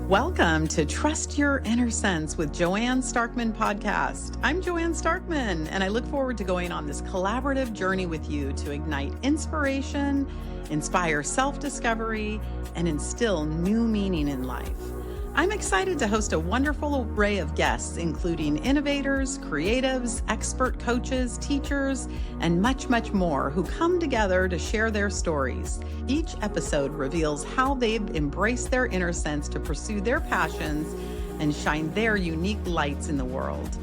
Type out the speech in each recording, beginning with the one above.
Welcome to Trust Your Inner Sense with Joanne Starkman podcast. I'm Joanne Starkman, and I look forward to going on this collaborative journey with you to ignite inspiration, inspire self-discovery, and instill new meaning in life. I'm excited to host a wonderful array of guests, including innovators, creatives, expert coaches, teachers, and much, much more who come together to share their stories. Each episode reveals how they've embraced their inner sense to pursue their passions and shine their unique lights in the world.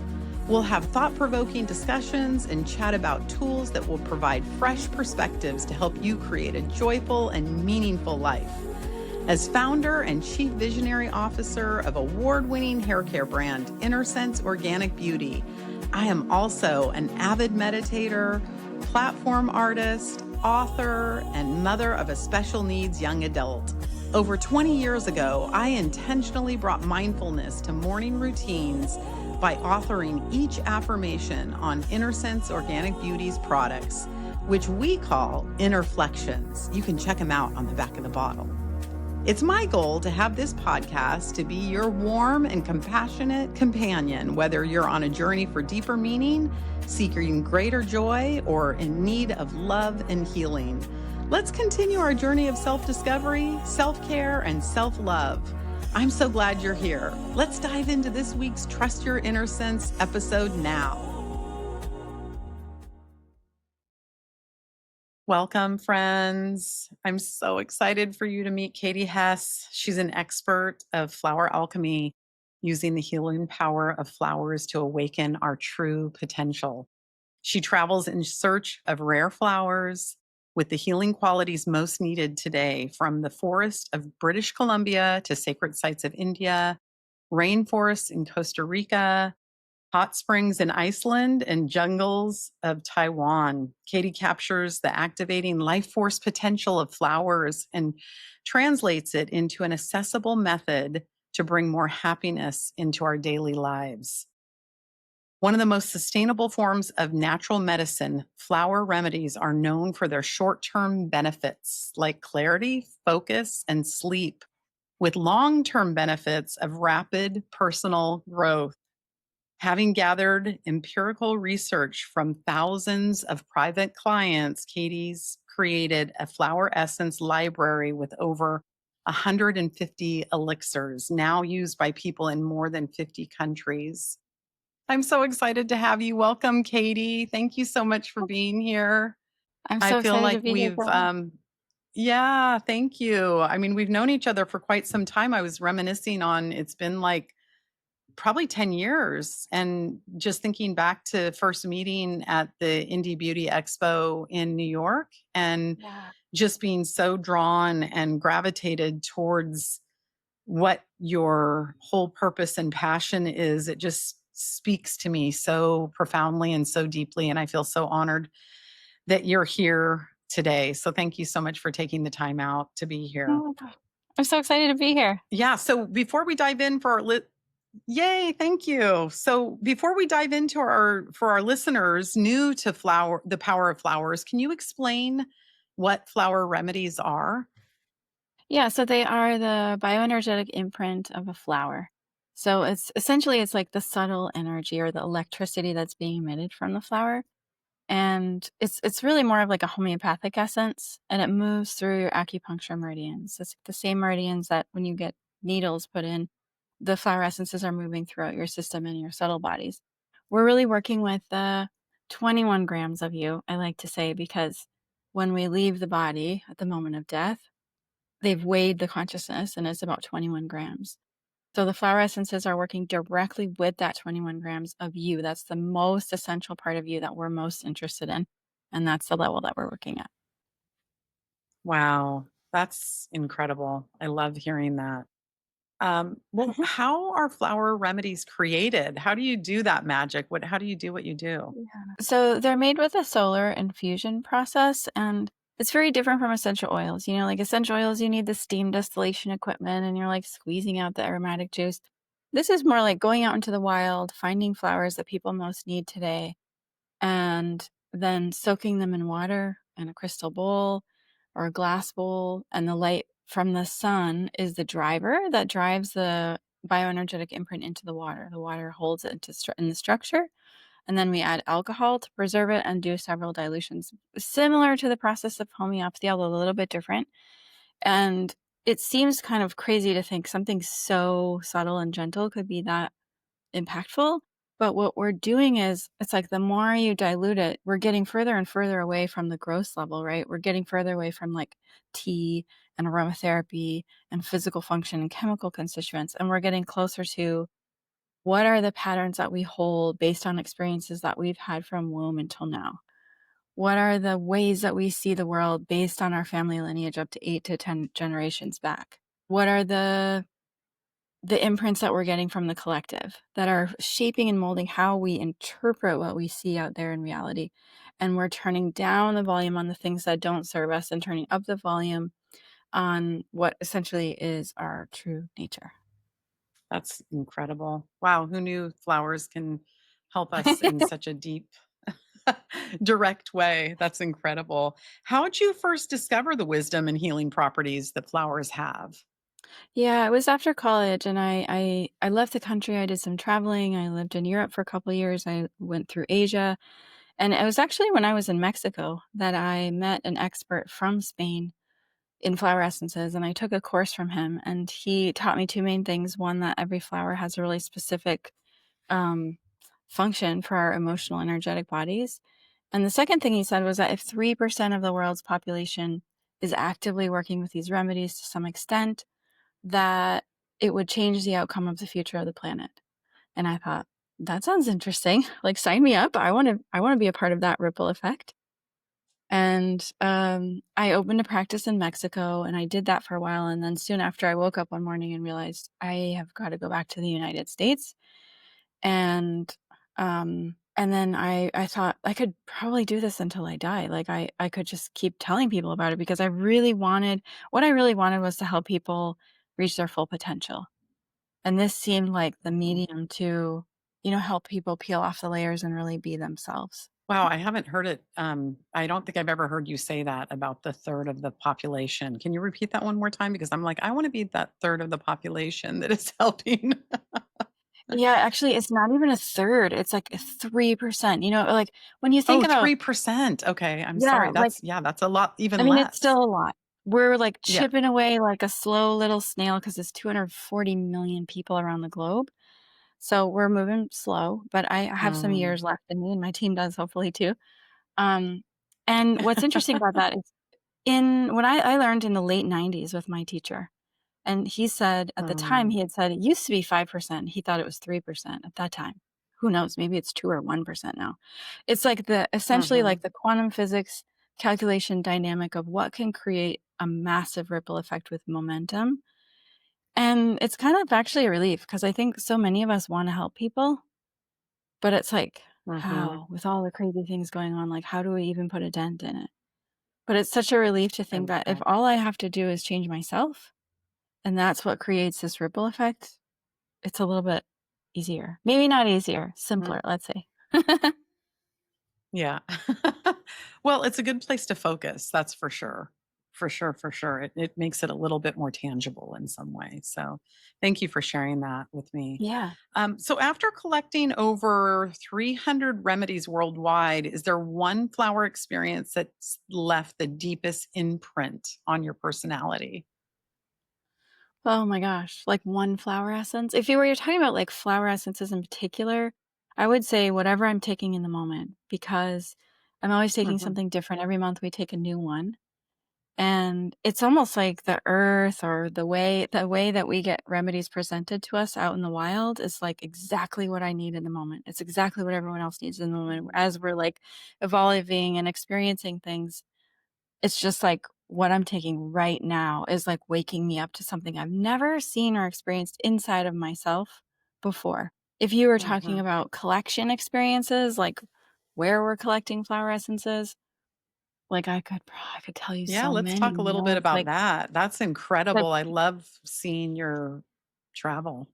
We'll have thought-provoking discussions and chat about tools that will provide fresh perspectives to help you create a joyful and meaningful life. As founder and chief visionary officer of award-winning hair care brand Inner Sense Organic Beauty, I am also an avid meditator, platform artist, author, and mother of a special needs young adult. Over 20 years ago, I intentionally brought mindfulness to morning routines by authoring each affirmation on Inner Sense Organic Beauty's products, which we call Imperfections. You can check them out on the back of the bottle. It's my goal to have this podcast to be your warm and compassionate companion, whether you're on a journey for deeper meaning, seeking greater joy, or in need of love and healing. Let's continue our journey of self-discovery, self-care, and self-love. I'm so glad you're here. Let's dive into this week's Trust Your Inner Sense episode now. Welcome, friends. I'm so excited for you to meet Katie Hess. She's an expert of flower alchemy, using the healing power of flowers to awaken our true potential. She travels in search of rare flowers with the healing qualities most needed today, from the forest of British Columbia to sacred sites of India, rainforests in Costa Rica, hot springs in Iceland, and jungles of Taiwan. Katie captures the activating life force potential of flowers and translates it into an accessible method to bring more happiness into our daily lives. One of the most sustainable forms of natural medicine, flower remedies are known for their short-term benefits like clarity, focus, and sleep, with long-term benefits of rapid personal growth. Having gathered empirical research from thousands of private clients, Katie's created a flower essence library with over 150 elixirs, now used by people in more than 50 countries. I'm so excited to have you. Welcome, Katie. Thank you so much for being here. I'm I so feel excited to like be here, yeah, thank you. I mean, we've known each other for quite some time. I was reminiscing on, it's been like probably 10 years. And just thinking back to first meeting at the Indie Beauty Expo in New York, and Yeah. just being so drawn and gravitated towards what your whole purpose and passion is. It just speaks to me so profoundly and so deeply. And I feel so honored that you're here today. So thank you so much for taking the time out to be here. Oh my God. I'm so excited to be here. Yeah. So before we dive in for our Yay, thank you. So before we dive into for our listeners new to the power of flowers, can you explain what flower remedies are? Yeah, so they are the bioenergetic imprint of a flower. So it's like the subtle energy or the electricity that's being emitted from the flower. And it's really more of like a homeopathic essence, and it moves through your acupuncture meridians. It's the same meridians that when you get needles put in, the flower essences are moving throughout your system and your subtle bodies. We're really working with 21 grams of you, I like to say, because when we leave the body at the moment of death, they've weighed the consciousness and it's about 21 grams. So the flower essences are working directly with that 21 grams of you. That's the most essential part of you that we're most interested in. And that's the level that we're working at. Wow, that's incredible. I love hearing that. Well, Mhm. how are flower remedies created? How do you do that magic? How do you do what you do? Yeah. So they're made with a solar infusion process, and it's very different from essential oils. You know, like essential oils, you need the steam distillation equipment and you're like squeezing out the aromatic juice. This is more like going out into the wild, finding flowers that people most need today, and then soaking them in water in a crystal bowl or a glass bowl, and the light from the sun is the driver that drives the bioenergetic imprint into the water. The water holds it in the structure, and then we add alcohol to preserve it and do several dilutions, similar to the process of homeopathy, although a little bit different. And it seems kind of crazy to think something so subtle and gentle could be that impactful. But what we're doing is it's like the more you dilute it, we're getting further and further away from the gross level, right? We're getting further away from like tea and aromatherapy and physical function and chemical constituents. And we're getting closer to what are the patterns that we hold based on experiences that we've had from womb until now? What are the ways that we see the world based on our family lineage up to 8 to 10 generations back? What are the imprints that we're getting from the collective that are shaping and molding how we interpret what we see out there in reality? And we're turning down the volume on the things that don't serve us and turning up the volume on what essentially is our true nature. That's incredible. Wow, who knew flowers can help us in such a deep, direct way? That's incredible. How'd you first discover the wisdom and healing properties that flowers have? Yeah, it was after college, and I left the country. I did some traveling. I lived in Europe for a couple years. I went through Asia, and it was actually when I was in Mexico that I met an expert from Spain in flower essences, and I took a course from him, and he taught me two main things. One, that every flower has a really specific um, function for our emotional, energetic bodies, and the second thing he said was that if 3% of the world's population is actively working with these remedies to some extent, that it would change the outcome of the future of the planet. And I thought, that sounds interesting. Like, sign me up. I wanna be a part of that ripple effect. And, I opened a practice in Mexico, and I did that for a while, and then soon after, I woke up one morning and realized I have gotta go back to the United States, and, and then I thought I could probably do this until I die. Like, I could just keep telling people about it because I really wanted what I really wanted was to help people reach their full potential. And this seemed like the Mm. medium to, help people peel off the layers and really be themselves. Wow, I haven't heard it. I don't think I've ever heard you say that about the third of the population. Can you repeat that one more time? Because I'm like, I want to be that third of the population that is helping. Yeah, actually, it's not even a third, it's like 3%, like, when you think Oh, about 3%. Okay. I'm yeah, sorry. like, Yeah, that's a lot, I even mean, it's less. still a lot. We're, like, Yeah. chipping away like a slow little snail because there's 240 million people around the globe, so we're moving slow, but I have some Mm. years left in me, and my team does hopefully too. Um, and what's interesting about that is in when I learned in the late '90s with my teacher. And he said at the time, Mm. he had said it used to be 5%. He thought it was 3% at that time. Who knows? Maybe it's 2 or 1% now. It's like the essentially Mhm. like the quantum physics calculation dynamic of what can create a massive ripple effect with momentum. And it's kind of actually a relief because I think so many of us want to help people, but it's like, Mhm. how? With all the crazy things going on, like, how do we even put a dent in it? But it's such a relief to I think love that if that. all I have to do is change myself, and that's what creates this ripple effect, it's a little bit easier. Maybe not easier, Mm. simpler, let's say. Yeah. Well, it's a good place to focus, that's for sure. For sure, for sure. It makes it a little bit more tangible in some way. So, thank you for sharing that with me. Yeah. So, after collecting over 300 remedies worldwide, is there one flower experience that's left the deepest imprint on your personality? Oh my gosh, like one flower essence? If you were you're talking about, like, flower essences in particular, I would say whatever I'm taking in the moment because I'm always taking Mhm. something different. Every month we take a new one. And it's almost like the earth or the way that we get remedies presented to us out in the wild is, like, exactly what I need in the moment. It's exactly what everyone else needs in the moment as we're, like, evolving and experiencing things. It's just, like, what I'm taking right now is, like, waking me up to something I've never seen or experienced inside of myself before. If you were talking Mhm. about collection experiences, like, where we're collecting flower essences, like, I could tell you Yeah, so let's many, talk a little bit it's about like that. That's like, incredible. I love seeing your travel.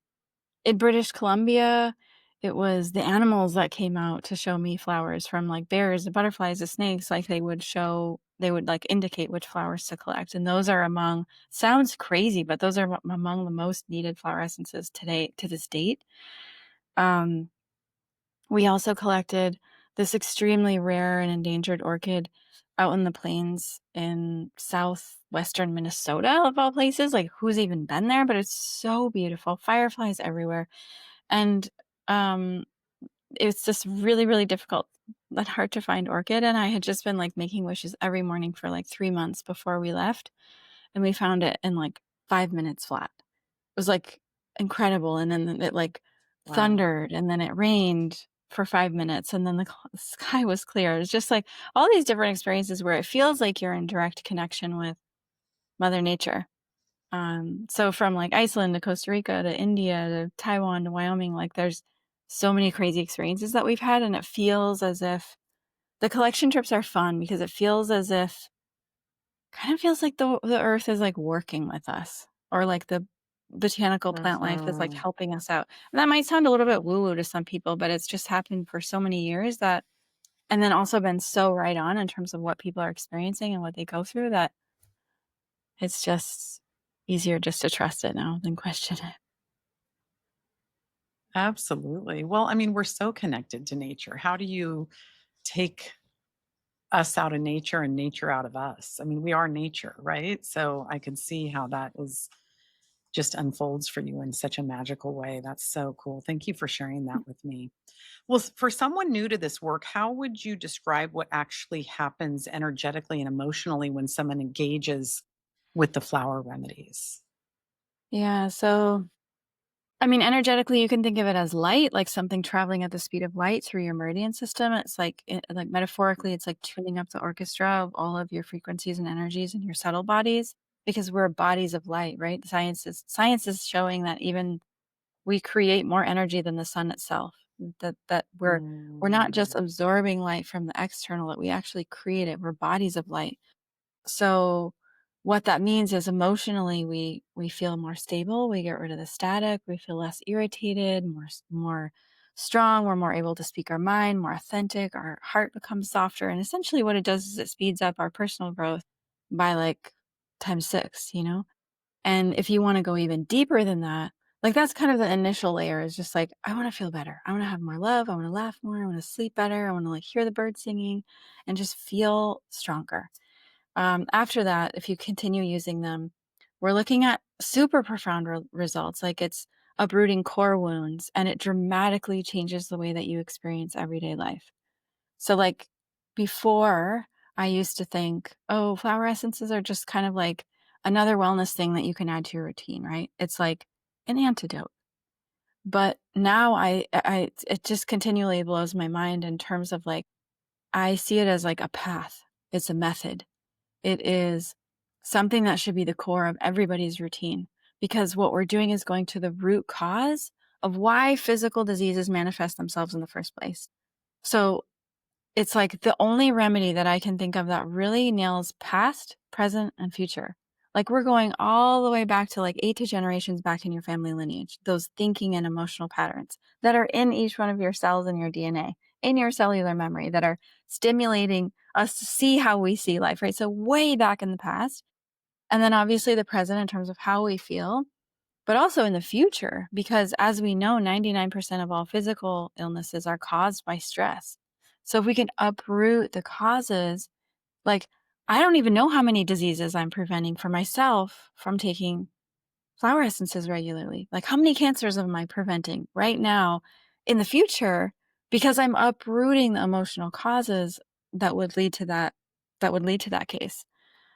in British Columbia, it was the animals that came out to show me flowers from, like, bears, the butterflies, the snakes, like, they would, like, indicate which flowers to collect, and those are among sounds crazy, but those are among the most needed flower essences today to this date. Um, we also collected this extremely rare and endangered orchid out in the plains in southwestern Minnesota, of all places, like, who's even been there? But it's so beautiful, fireflies everywhere, and, um it's just really, really difficult and hard to find orchid, and I had just been, like, making wishes every morning for, like, 3 months before we left, and we found it in, like, 5 minutes flat. It was, like, incredible, and then it, like, Wow. thundered, and then it rained for 5 minutes, and then the sky was clear. It's just, like, all these different experiences where it feels like you're in direct connection with Mother Nature. So from, like, Iceland to Costa Rica to India to Taiwan to Wyoming, like, there's so many crazy experiences that we've had, and it feels as if the collection trips are fun because it feels as if kind of feels like the earth is, like, working with us, or, like, the botanical plant life is, like, Mhm. helping us out. And that might sound a little bit woo-woo to some people, but it's just happened for so many years that, and then also been so right on in terms of what people are experiencing and what they go through, that it's just easier just to trust it now than question it. Absolutely. Well, I mean, we're so connected to nature. How do you take us out of nature and nature out of us? I mean, we are nature, right? So I can see how that is just unfolds for you in such a magical way. That's so cool. Thank you for sharing that with me. Well, for someone new to this work, how would you describe what actually happens energetically and emotionally when someone engages with the flower remedies? Yeah, so I mean, energetically, you can think of it as light, like something traveling at the speed of light through your meridian system. It's like, like metaphorically, it's like tuning up the orchestra of all of your frequencies and energies in your subtle bodies, because we're bodies of light, right? Science is showing that even we create more energy than the sun itself. That we're not just Mm. absorbing light from the external; that we actually create it. We're bodies of light. So what that means is emotionally we feel more stable, we get rid of the static, we feel less irritated, more strong, we're more able to speak our mind, more authentic, our heart becomes softer, and essentially what it does is it speeds up our personal growth by, like, times 6, you know? And if you wanna go even deeper than that, like, that's kind of the initial layer, is just like, I wanna feel better. I wanna have more love, I wanna laugh more, I wanna sleep better, I wanna, like, hear the birds singing and just feel stronger. After that, if you continue using them, we're looking at super profound results. Like, it's uprooting core wounds, and it dramatically changes the way that you experience everyday life. So, like, before, I used to think, oh, flower essences are just kind of like another wellness thing that you can add to your routine, right? It's like an antidote. But now it just continually blows my mind in terms of, like, I see it as like a path. It's a method. It is something that should be the core of everybody's routine, because what we're doing is going to the root cause of why physical diseases manifest themselves in the first place. So it's like the only remedy that I can think of that really nails past, present, and future. Like, we're going all the way back to, like, 8 to generations back in your family lineage, those thinking and emotional patterns that are in each one of your cells in your DNA, in your cellular memory, that are stimulating us to see how we see life, right? So way back in the past. And then obviously the present in terms of how we feel, but also in the future, because as we know, 99% of all physical illnesses are caused by stress. So if we can uproot the causes, like, I don't even know how many diseases I'm preventing for myself from taking flower essences regularly. Like, how many cancers am I preventing right now in the future because I'm uprooting the emotional causes that would lead to that case.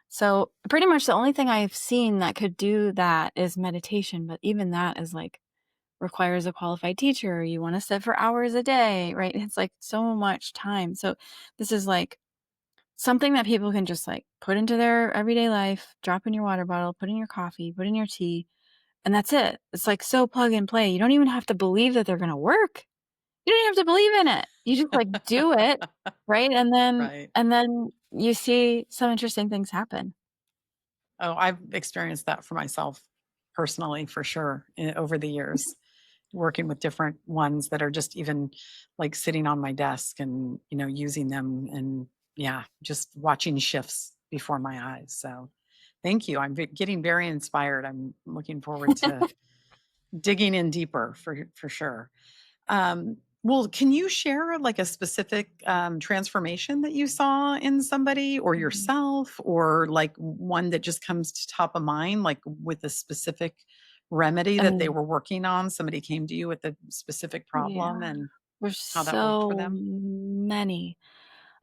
So, pretty much the only thing I've seen that could do that is meditation, but even that is, like, requires a qualified teacher. You wanna sit for hours a day, right? It's, like, so much time. So, this is, like, something that people can just, like, put into their everyday life, drop in your water bottle, put in your coffee, put in your tea, and that's it. It's, like, so plug and play. You don't even have to believe that they're gonna work. You don't even have to believe in it. You just, like, do it, right? And then Right. and then you see some interesting things happen. Oh, I've experienced that for myself personally, for sure, over the years. working with different ones that are just even like sitting on my desk and, using them and yeah, just watching shifts before my eyes. So thank you. I'm getting very inspired. I'm looking forward to digging in deeper for sure. Well, can you share like a specific transformation that you saw in somebody or Mhm. yourself, or like one that just comes to top of mind, like with a specific remedy I that they mean, were working on? Somebody came to you with a specific problem yeah, and there's how that worked for so them? many.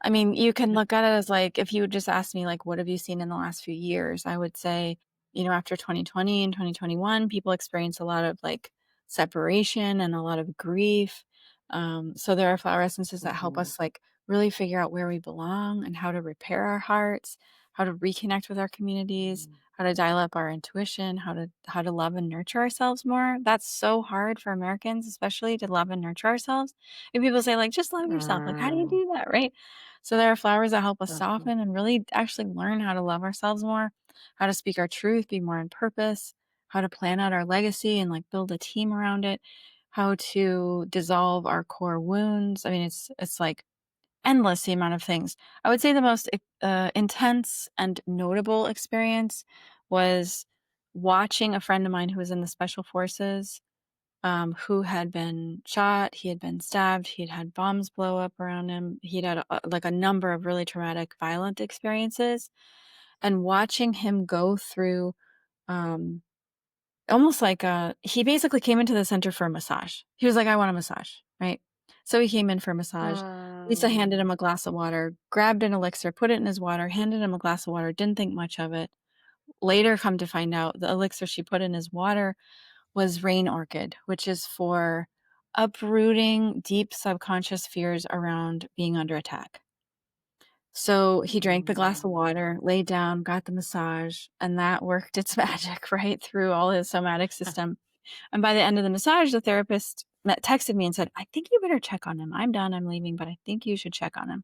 I mean, you can Yeah. look at it as like if you would just ask me like, what have you seen in the last few years? I would say, after 2020 and 2021, people experience a lot of like separation and a lot of grief. So there are flower essences that help Mhm. us like really figure out where we belong and how to repair our hearts, how to reconnect with our communities, Mhm. how to dial up our intuition, how to love and nurture ourselves more. That's so hard for Americans, especially to love and nurture ourselves. And people say like, just love yourself. Like, how do you Mm. do that, right? So there are flowers that help us Mhm. soften and really actually learn how to love ourselves more, how to speak our truth, be more in purpose, how to plan out our legacy and like build a team around it, how to dissolve our core wounds. I mean, it's like endless the amount of things. I would say the most intense and notable experience was watching a friend of mine who was in the special forces, who had been shot, he had been stabbed, he'd had bombs blow up around him. He'd had like a number of really traumatic, violent experiences, and watching him go through, um, almost like he basically came into the center for a massage. He was like, "I want a massage," right? So he came in for a massage. Lisa handed Mm. him a glass of water, grabbed an elixir, put it in his water, handed him a glass of water. Didn't think much of it. Later, come to find out, the elixir she put in his water was rain orchid, which is for uprooting deep subconscious fears around being under attack. So he drank the glass of Mm. water, laid down, got the massage, and that worked its magic right through all his somatic system. And by the end of the massage, the therapist texted me and said, "I think you better check on him. I'm done. I'm leaving, but I think you should check on him."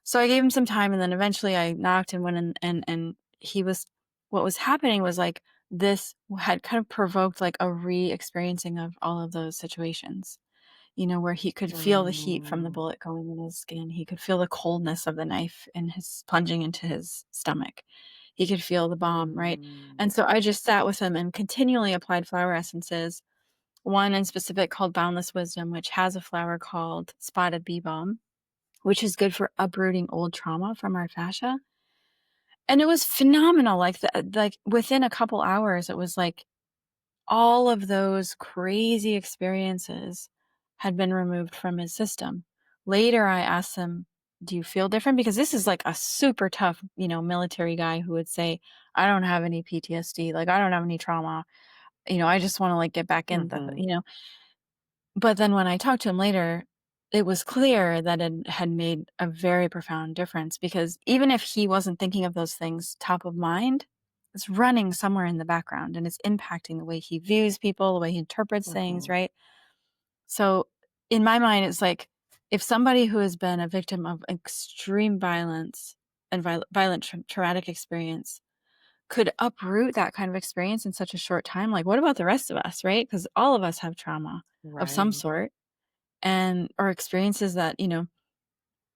So I gave him some time, and then eventually I knocked and went in, and he was what was happening was, like, this had kind of provoked, like, a re-experiencing of all of those situations, where he could feel the heat from the Mm. bullet going in his skin. He could feel the coldness of the knife in his plunging into his stomach. He could feel the bomb, right? Mm. And so I just sat with him and continually applied flower essences, one in specific called Boundless Wisdom, which has a flower called Spotted Bee Balm, which is good for uprooting old trauma from our fascia. And it was phenomenal. Like within a couple hours, it was like all of those crazy experiences had been removed from his system. Later, I asked him, "Do you feel different?" Because this is like a super tough, military guy who would say, "I don't have any PTSD. Like, I don't have any trauma. I just want to like get back in Mhm. But then when I talked to him later, it was clear that it had made a very profound difference because even if he wasn't thinking of those things top of mind, it's running somewhere in the background and it's impacting the way he views people, the way he interprets things, Mhm. right? So in my mind, it's like if somebody who has been a victim of extreme violence and violent traumatic experience could uproot that kind of experience in such a short time, like what about the rest of us, right? Because all of us have trauma of some Right. sort and or experiences that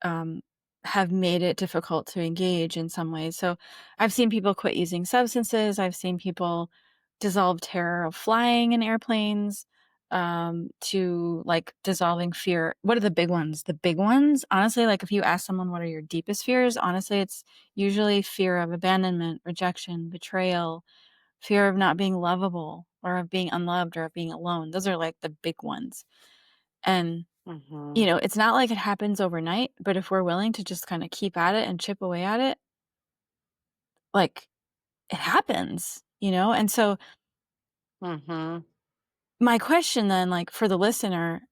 um, have made it difficult to engage in some ways. So I've seen people quit using substances. I've seen people dissolve terror of flying in airplanes, to like dissolving fear. What are the big ones? The big ones, honestly, like if you ask someone what are your deepest fears, honestly, it's usually fear of abandonment, rejection, betrayal, fear of not being lovable or of being unloved or of being alone. Those are like the big ones. And Mhm. it's not like it happens overnight, but if we're willing to just kinda keep at it and chip away at it, like, it happens, And so Mhm. my question then, like, for the listener,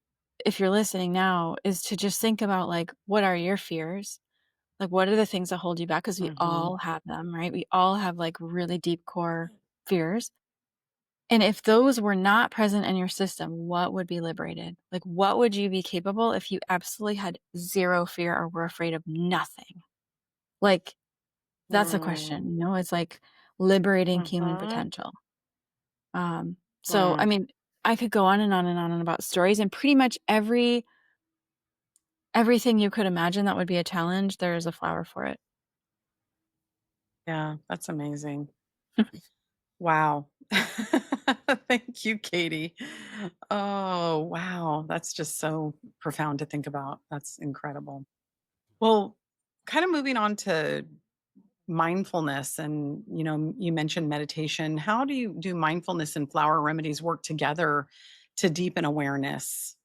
if you're listening now, is to just think about, like, what are your fears? Like, what are the things that hold you back? Because we Mhm. all have them, right? We all have, like, really deep core fears. And if those were not present in your system, what would be liberated? Like, what would you be capable if you absolutely had 0 fear or were afraid of nothing? Like, that's a Mm. question, it's like liberating human Mhm. potential. So, I Mm. mean, I could go on and on and on about stories, and pretty much everything you could imagine that would be a challenge, there is a flower for it. Yeah, that's amazing. Wow. Thank you, Katie. Oh, wow. That's just so profound to think about. That's incredible. Well, kind of moving on to mindfulness and you mentioned meditation. How do mindfulness and flower remedies work together to deepen awareness,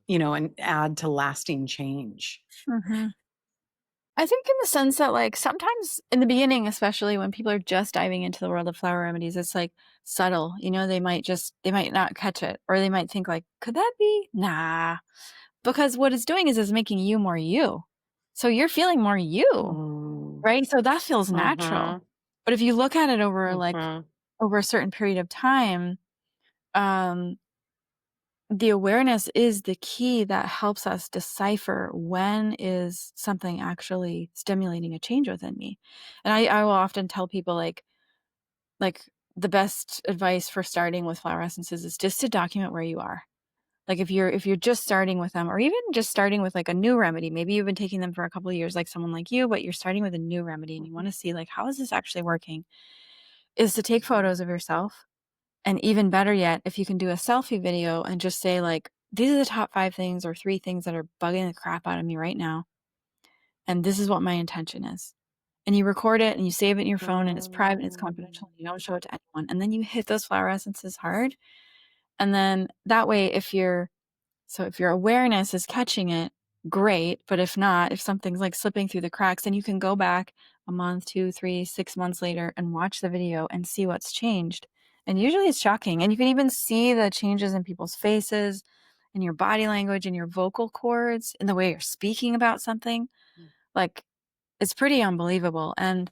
and add to lasting change? Mhm. I think in the sense that, like, sometimes in the beginning, especially when people are just diving into the world of flower remedies, it's, like, subtle, they might not catch it, or they might think, like, "Could that be? Nah." Because what it's doing is making you more you. So you're feeling more you, Mm. right? So that feels natural. Mhm. But if you look at it over, like, Mhm. over a certain period of time, um, the awareness is the key that helps us decipher when is something actually stimulating a change within me. And I will often tell people, like the best advice for starting with flower essences is just to document where you are. Like if you're just starting with them, or even just starting with like a new remedy, maybe you've been taking them for a couple of years, like someone like you, but you're starting with a new remedy and you want Mhm. to see, like, how is this actually working? Is to take photos of yourself. And even better yet, if you can do a selfie video and just say, like, these are the top 5 things or 3 things that are bugging the crap out of me right now. And this is what my intention is. And you record it and you save it in your phone, and it's private and it's Mm. confidential. You don't show it to anyone. And then you hit those flower essences hard. And then that way, if your awareness is catching it, great. But if not, if something's like slipping through the cracks, then you can go back a month, 2, 3, 6 months later and watch the video and see what's changed. And usually it's shocking. And you can even see the changes in people's faces, in your body language, in your vocal cords, in the way you're speaking about something. Like, it's pretty unbelievable. And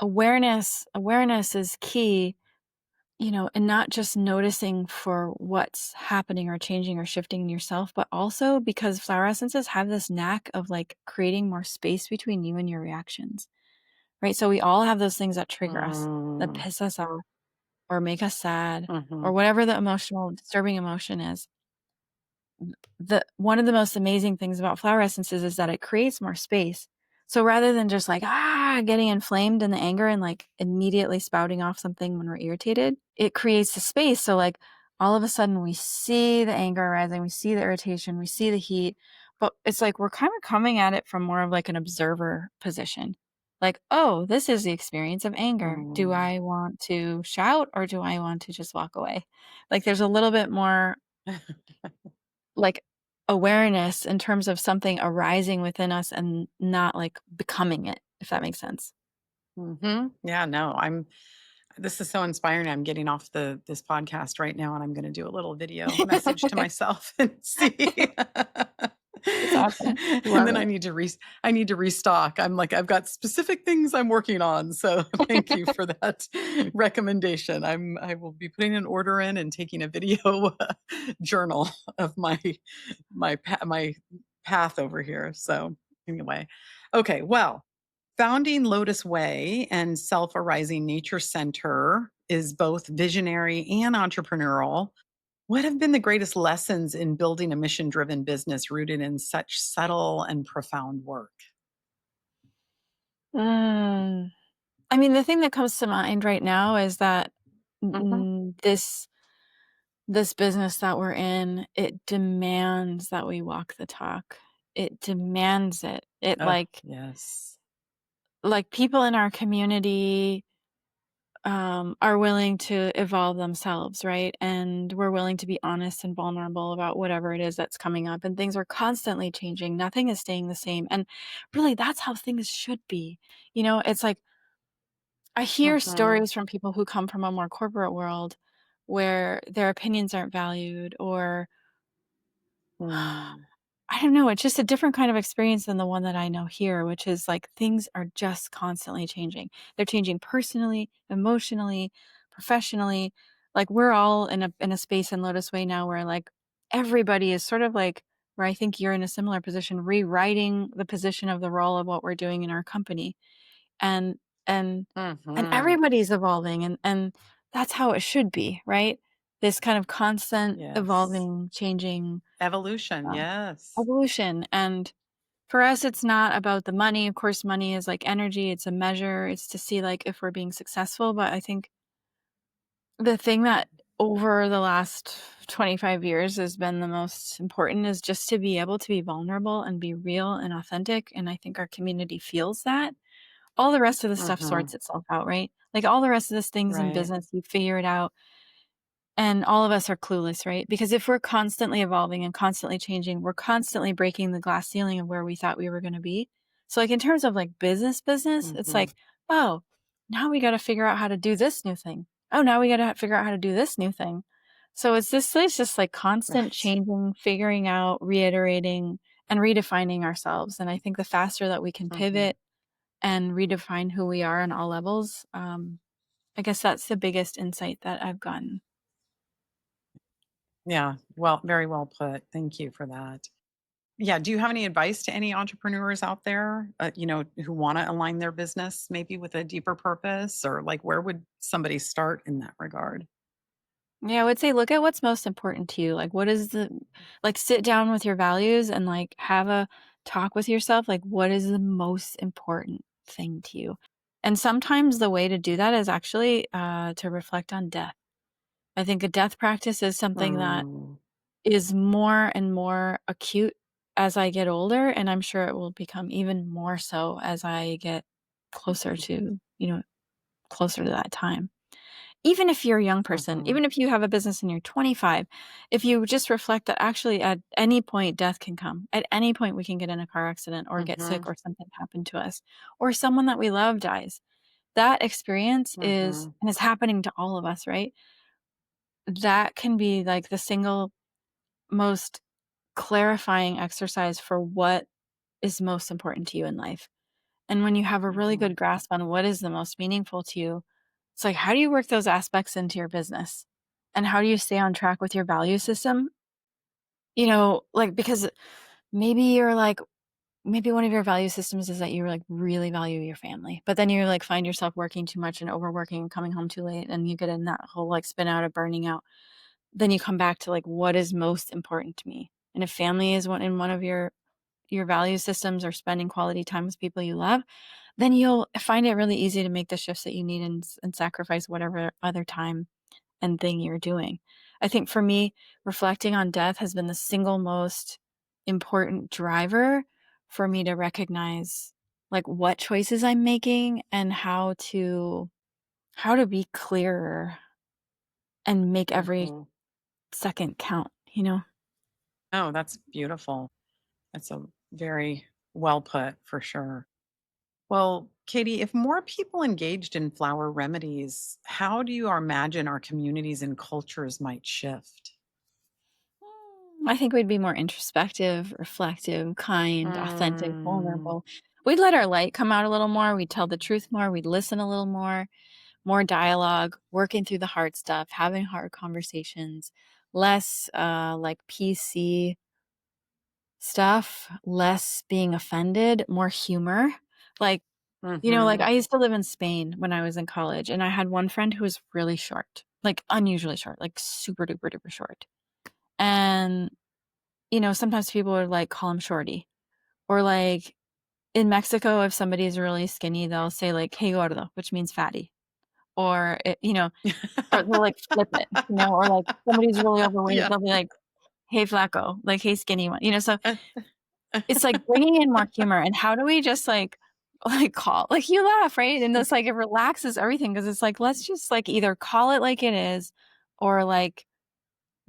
awareness is key, and not just noticing for what's happening or changing or shifting in yourself, but also because flower essences have this knack of, like, creating more space between you and your reactions, right? So we all have those things that trigger us, that Mm. piss us off or make us sad, or Mhm. whatever the emotional disturbing emotion is. The one of the most amazing things about flower essences is that it creates more space. So rather than just, like, getting inflamed in the anger and, like, immediately spouting off something when we're irritated, it creates the space. So, like, all of a sudden we see the anger arising, we see the irritation, we see the heat, but it's like we're kind of coming at it from more of like an observer position. Like, oh, this is the experience of anger. Do Mm. I want to shout, or do I want to just walk away? Like, there's a little bit more, like, awareness in terms of something arising within us and not, like, becoming it, if that makes sense. Mhm. Yeah, no, this is so inspiring. I'm getting off this podcast right now, and I'm gonna do a little video message to myself and see. It's awesome. And Love then it. I need to restock. I'm like, I've got specific things I'm working on, so thank you for that recommendation. I will be putting an order in and taking a video journal of my path over here. So, anyway. Okay, well, founding Lotuswei and Self Arising Nature Center is both visionary and entrepreneurial. What have been the greatest lessons in building a mission driven business rooted in such subtle and profound work? Mm. I mean, the thing that comes to mind right now is that, Mhm. this business that we're in, it demands that we walk the talk. It demands it. It, Oh, yes. like, people in our community are willing to evolve themselves, right? And we're willing to be honest and vulnerable about whatever it is that's coming up. And things are constantly changing. Nothing is staying the same. And really, that's how things should be. It's like I hear Mhm. stories from people who come from a more corporate world where their opinions aren't valued, or Mm. I don't know, it's just a different kind of experience than the one that I know here, which is like things are just constantly changing. They're changing personally, emotionally, professionally. Like, we're all in a space in Lotus Way now where, like, everybody is sort of like, where I think you're in a similar position, rewriting the position of the role of what we're doing in our company. And and and Mhm. everybody's evolving, and that's how it should be, right? This kind of constant Yes. evolving, changing, Evolution. uh, Yes. evolution. And for us, it's not about the money. Of course, money is like energy, it's a measure, it's to see like if we're being successful. But I think the thing that over the last 25 years has been the most important is just to be able to be vulnerable and be real and authentic. And I think our community feels that. All the rest of the stuff Hmm. sorts itself out, right? Like all the rest of these things in Right. business, you figure it out. And all of us are clueless, right? Because if we're constantly evolving and constantly changing, we're constantly breaking the glass ceiling of where we thought we were going to be. So like in terms of like business, it's Hmm. like, oh, now we got to figure out how to do this new thing. Oh, now we got to figure out how to do this new thing. So it's just like constant Right. changing, figuring out, reiterating and redefining ourselves. And I think the faster that we can Hmm. pivot and redefine who we are on all levels, I guess that's the biggest insight that I've gotten. Yeah. Well, very well put. Thank you for that. Yeah. Do you have any advice to any entrepreneurs out there, who want to align their business maybe with a deeper purpose, or like where would somebody start in that regard? Yeah, I would say look at what's most important to you. Like, what is the, like, sit down with your values and like have a talk with yourself. Like, what is the most important thing to you? And sometimes the way to do that is actually to reflect on death. I think a death practice is something that Mm. is more and more acute as I get older. And I'm sure it will become even more so as I get closer to, closer to that time. Even if you're a young person, Mhm. even if you have a business and you're 25, if you just reflect that actually at any point death can come. At any point we can get in a car accident or get sick Mhm. or something happen to us or someone that we love dies. That experience is Mhm. and it's happening to all of us, right? That can be like the single most clarifying exercise for what is most important to you in life. And when you have a really Mhm. good grasp on what is the most meaningful to you, it's like, how do you work those aspects into your business? And how do you stay on track with your value system? Like, because maybe you're like, maybe one of your value systems is that you like really value your family, but then you like find yourself working too much and overworking and coming home too late and you get in that whole like spin out of burning out. Then you come back to like, what is most important to me? And if family is one of your value systems or spending quality time with people you love, then you'll find it really easy to make the shifts that you need and sacrifice whatever other time and thing you're doing. I think for me, reflecting on death has been the single most important driver for me to recognize like what choices I'm making and how to be clearer and make every Mhm. second count. Oh, that's beautiful. That's a very well put for sure. Well, Katie, if more people engaged in flower remedies, how do you imagine our communities and cultures might shift? I think we'd be more introspective, reflective, kind, authentic, Mm. vulnerable. We'd let our light come out a little more. We'd tell the truth more. We'd listen a little more dialogue, working through the hard stuff, having hard conversations, less like PC stuff, less being offended, more humor. Like, like Mhm. I used to live in Spain when I was in college, and I had one friend who was really short, like unusually short, like super duper duper short. And sometimes people would like call him shorty. Or like in Mexico, if somebody's really skinny, they'll say like, "Hey gordo," which means fatty. Or or they'll like flip it, or like somebody's really overweight, Yeah. they'll be like, "Hey flaco," like, "Hey skinny one." So it's like bringing in more humor and how do we just like call like you laugh, right? And it's like it relaxes everything because it's like, let's just like either call it like it is or like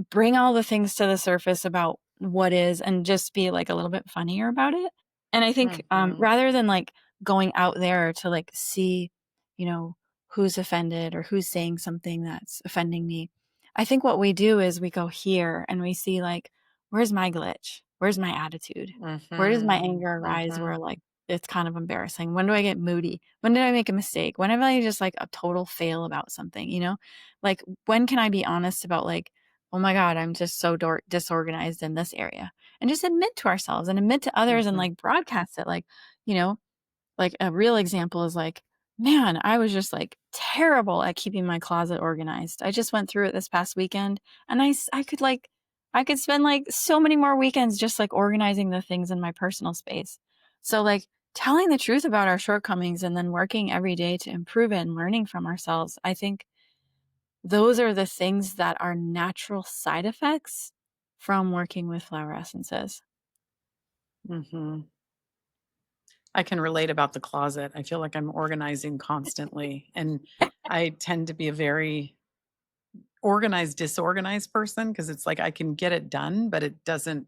bring all the things to the surface about what is and just be, like, a little bit funnier about it. And I think, Mhm. rather than, like, going out there to, like, see, you know, who's offended or who's saying something that's offending me, I think what we do is we go here and we see, like, where's my glitch? Where's my attitude? Where does my Mhm. anger arise where, Mhm. like, it's kind of embarrassing? When do I get moody? When did I make a mistake? When have I just, like, a total fail about something? Like, when can I be honest about, like, "Oh my god, I'm just so disorganized in this area." And just admit to ourselves and admit to others and, Mhm. like, broadcast it, you know, like, a real example is, like, man, I was just, like, terrible at keeping my closet organized. I just went through it this past weekend, and I could spend, like, so many more weekends just, like, organizing the things in my personal space. So, like, telling the truth about our shortcomings and then working every day to improve it and learning from ourselves, I think those are the things that are natural side effects from working with flower essences. Mhm. I can relate about the closet. I feel like I'm organizing constantly, and I tend to be a very organized, disorganized person because it's like I can get it done, but it doesn't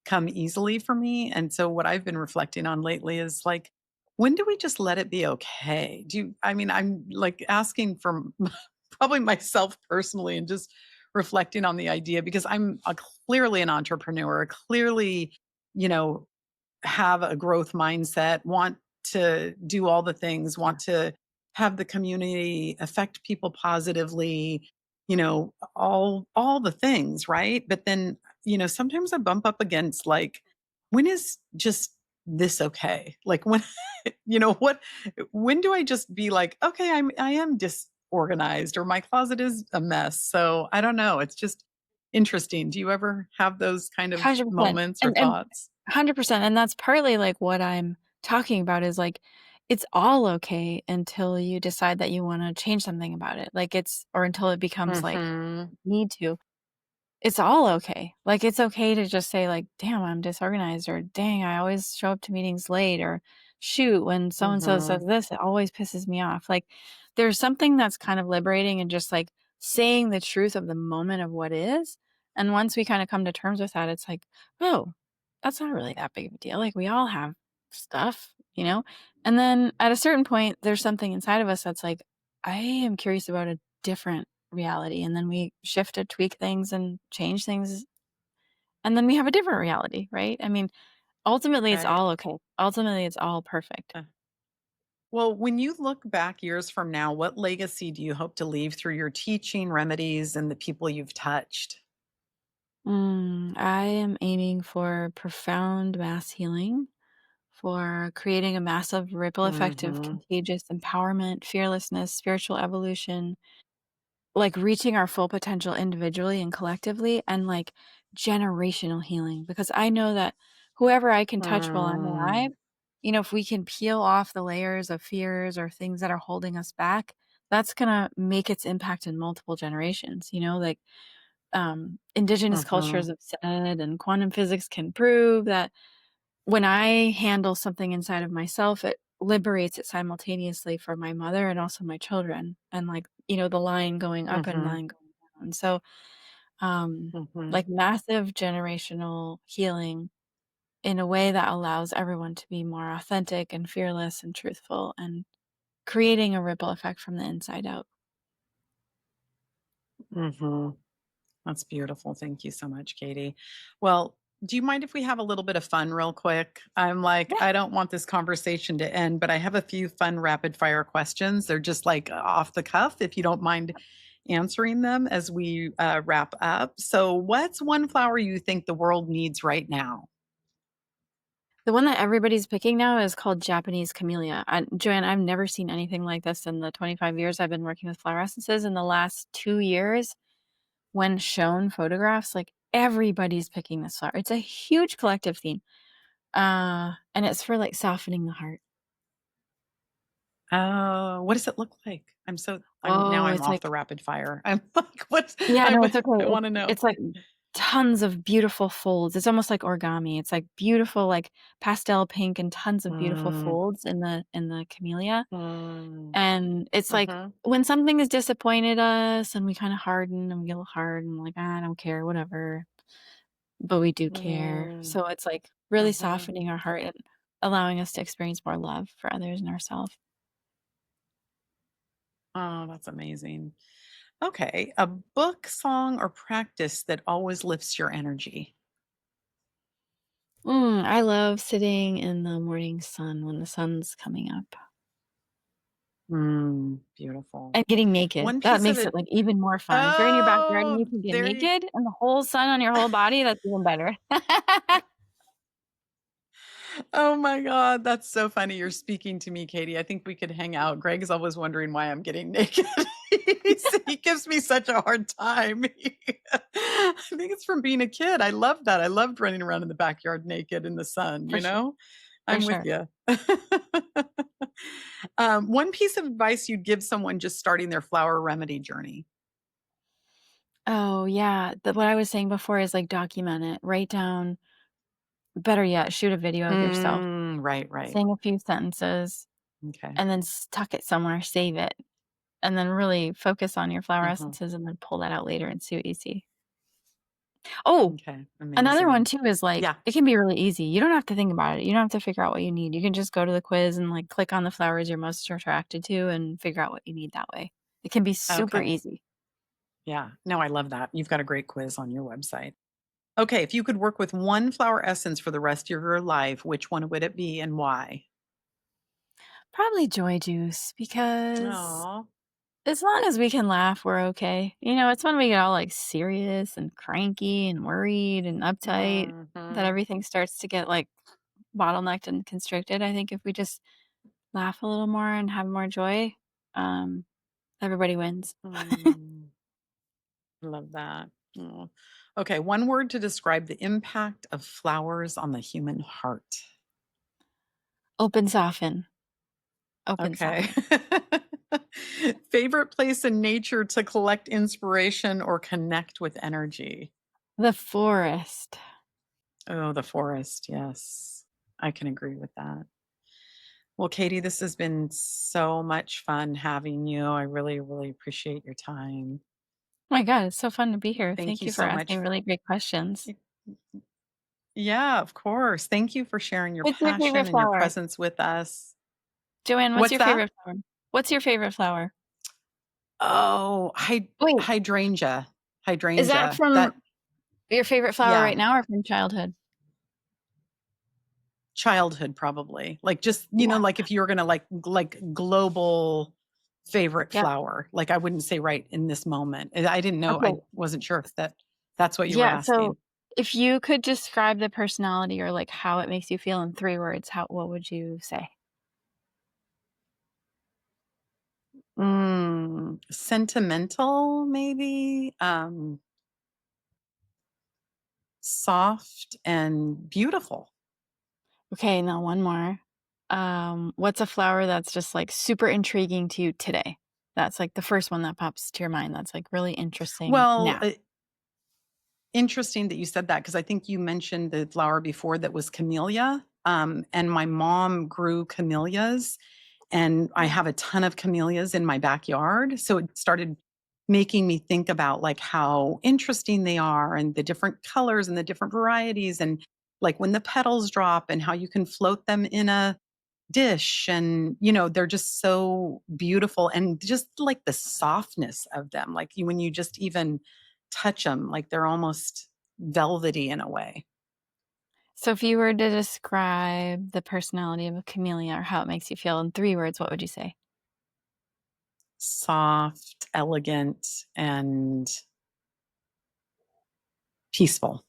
come easily for me. And so what I've been reflecting on lately is like, when do we just let it be okay? I mean, I'm like asking for probably myself personally and just reflecting on the idea because clearly an entrepreneur, clearly, you know, have a growth mindset, want to do all the things, want to have the community affect people positively, all the things, right? But then, sometimes I bump up against like, when is just this okay? Like when what when do I just be like, okay, I am disorganized or my closet is a mess. So I don't know. It's just interesting. Do you ever have those kind of 100%. moments or And thoughts? 100%, and that's partly, like, what I'm talking about is, like, it's all okay until you decide that you wanna change something about it, like, or until it becomes, like, Mhm. need to. It's all okay. Like, it's okay to just say, like, "Damn, I'm disorganized," or, "Dang, I always show up to meetings late," or, "Shoot, when so and so says Mhm. this, it always pisses me off." Like, there's something that's kind of liberating and just, like, saying the truth of the moment of what is, and once we kinda come to terms with that, it's like, "Oh, that's not really that big of a deal." Like, we all have stuff, you know? And then at a certain point, there's something inside of us that's like, "I am curious about a different reality," and then we shift to tweak things and change things, and then we have a different reality, right? I mean, ultimately, it's Right. all okay. Ultimately, it's all perfect. Uh, Well, when you look back years from now, what legacy do you hope to leave through your teaching, remedies, and the people you've touched? I am aiming for profound mass healing, for creating a massive ripple effect of Mhm. contagious empowerment, fearlessness, spiritual evolution, like, reaching our full potential individually and collectively, and, like, generational healing, because I know that whoever I can touch while I'm alive, Mm. if we can peel off the layers of fears or things that are holding us back, that's gonna make its impact in multiple generations, like, indigenous cultures Mhm. have said, and quantum physics can prove that when I handle something inside of myself, it liberates it simultaneously for my mother and also my children, and, like, the line going up and Mhm. line going down. So, Mhm. like, massive generational healing in a way that allows everyone to be more authentic and fearless and truthful, and creating a ripple effect from the inside out. Mhm. That's beautiful. Thank you so much, Katie. Well, do you mind if we have a little bit of fun real quick? I'm like, Yeah. I don't want this conversation to end, but I have a few fun rapid fire questions. They're just like off the cuff, if you don't mind answering them as we wrap up. So, what's one flower you think the world needs right now? The one that everybody's picking now is called Japanese camellia. Joanne, I've never seen anything like this in the 25 years I've been working with flower essences. In the last 2 years, when shown photographs, like, everybody's picking this flower. It's a huge collective theme, and it's for, like, softening the heart. Oh, what does it look like? Oh, I'm it's off like the rapid fire. I'm like, what's yeah, no, it's I okay. want to know. It's, like, tons of beautiful folds. It's almost like origami. It's, like, beautiful, like, pastel pink and tons of beautiful Mm, folds in the camellia, mm, and it's like mhm, when something has disappointed us and we kinda harden and we get a little hard and like, "I don't care, whatever." But we do care. mm, So it's, like, really mhm. softening our heart and allowing us to experience more love for others and ourselves. Oh, that's amazing. Okay, a book, song, or practice that always lifts your energy. I love sitting in the morning sun when the sun's coming up Beautiful. and getting naked. One That piece of makes it. it, like, even more fun. If you're in your backyard and Oh, you can get there you naked and the whole sun on your whole body, that's even better. Oh my God, that's so funny. You're speaking to me, Katie. I think we could hang out. Greg is always wondering why I'm getting naked. He gives me such a hard time. I think it's from being a kid. I love that. I loved running around in the backyard naked in the sun, For sure, for I'm with sure. you. One piece of advice you'd give someone just starting their flower remedy journey. Oh, yeah, what I was saying before is, like, document it. Write down better yet, shoot a video of yourself Right, right. saying a few sentences Okay. and then tuck it somewhere, save it, and then really focus on your flower Uh-huh. essences and then pull that out later and see what you see. Oh, Okay. another one Amazing. too is, like, Yeah. it can be really easy. You don't have to think about it. You don't have to figure out what you need. You can just go to the quiz and, like, click on the flowers you're most attracted to and figure out what you need that way. It can be super Okay. easy. Yeah. No, I love that. You've got a great quiz on your website. Okay, if you could work with one flower essence for the rest of your life, which one would it be and why? Probably joy juice because Oh. as long as we can laugh, we're okay. It's when we get all, like, serious and cranky and worried and uptight that Mhm. everything starts to get, like, bottlenecked and constricted. I think if we just laugh a little more and have more joy, um, everybody wins. Mm, love that. Oh. Okay, one word to describe the impact of flowers on the human heart. Open, soften. Open, Okay. soften. Favorite place in nature to collect inspiration or connect with energy? The forest. Oh, the forest. Yes. I can agree with that. Well, Katie, this has been so much fun having you. I really, really appreciate your time. Oh my god, it's so fun to be here. Thank Thank you you for so asking much. really great questions. Yeah, of course. Thank you for sharing your What's your favorite passion and your flower? presence with us. Joanne, what's What's your that? favorite flower? What's your favorite flower? Oh, Wait, hydrangea. is that Hydrangea. from That your favorite flower yeah, right now or from childhood? childhood probably. Like just, Yeah. like if you were going to like global favorite Yep. flower. Like I wouldn't say right in this moment. I didn't know. Okay. I wasn't sure if that's what you were Yeah, so asking. if you could describe the personality or, like, how it makes you feel in 3 words, what would you say? Sentimental maybe, soft and beautiful. Okay, now one more. What's a flower that's just, like, super intriguing to you today? That's, like, the first one that pops to your mind that's, like, really interesting Well, now. interesting that you said that because I think you mentioned the flower before that was camellia, and my mom grew camellias, and I have a ton of camellias in my backyard, so it started making me think about, like, how interesting they are and the different colors and the different varieties and, like, when the petals drop and how you can float them in a dish and, they're just so beautiful and just, like, the softness of them, like, when you just even touch them, like, they're almost velvety in a way. So if you were to describe the personality of a camellia or how it makes you feel in 3 words, what would you say? Soft, elegant, and peaceful.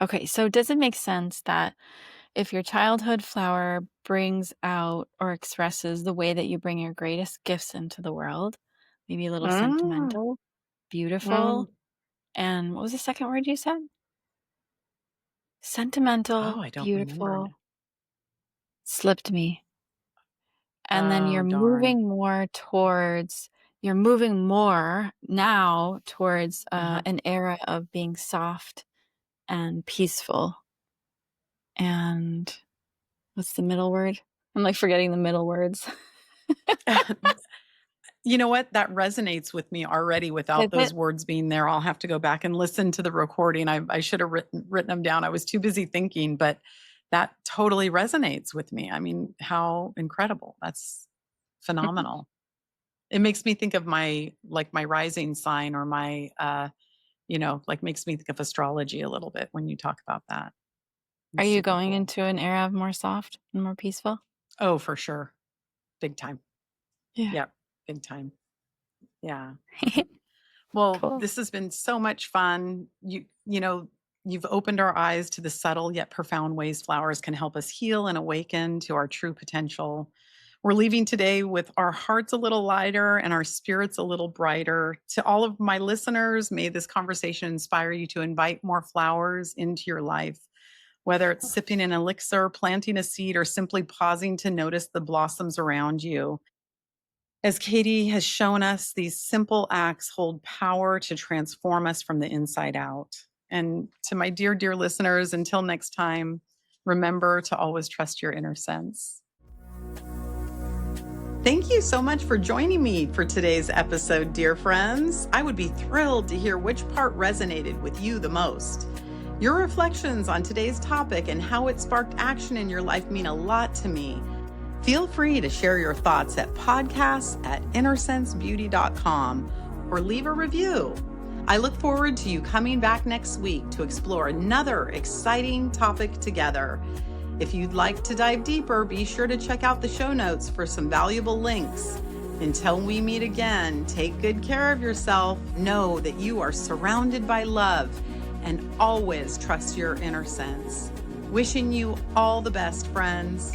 Okay, so does it make sense that if your childhood flower brings out or expresses the way that you bring your greatest gifts into the world, maybe a little Mm, sentimental, mm. beautiful, and what was the second word you said? Oh, Sentimental, I don't remember beautiful, now. slipped me. And then Oh, darn. you're moving more now towards Uh-huh. an era of being soft and peaceful. And what's the middle word? I'm like forgetting the middle words. You know what? That resonates with me already Is without it? those words being there. I'll have to go back and listen to the recording. I should have written them down. I was too busy thinking, but that totally resonates with me. I mean, how incredible. That's phenomenal. It makes me think of my rising sign or like makes me think of astrology a little bit when you talk about that. Are It's you super going cool. into an era of more soft and more peaceful? Oh, for sure. Big time. Yeah. Yep. Big time. Yeah. Well, Cool. this has been so much fun. You've opened our eyes to the subtle yet profound ways flowers can help us heal and awaken to our true potential. We're leaving today with our hearts a little lighter and our spirits a little brighter. To all of my listeners, may this conversation inspire you to invite more flowers into your life, whether it's sipping an elixir, planting a seed, or simply pausing to notice the blossoms around you. As Katie has shown us, these simple acts hold power to transform us from the inside out. And to my dear, dear listeners, until next time, remember to always trust your inner sense. Thank you so much for joining me for today's episode, dear friends. I would be thrilled to hear which part resonated with you the most. Your reflections on today's topic and how it sparked action in your life mean a lot to me. Feel free to share your thoughts at podcasts@innersensebeauty.com or leave a review. I look forward to you coming back next week to explore another exciting topic together. If you'd like to dive deeper, be sure to check out the show notes for some valuable links. Until we meet again, take good care of yourself. Know that you are surrounded by love and always trust your inner sense. Wishing you all the best, friends.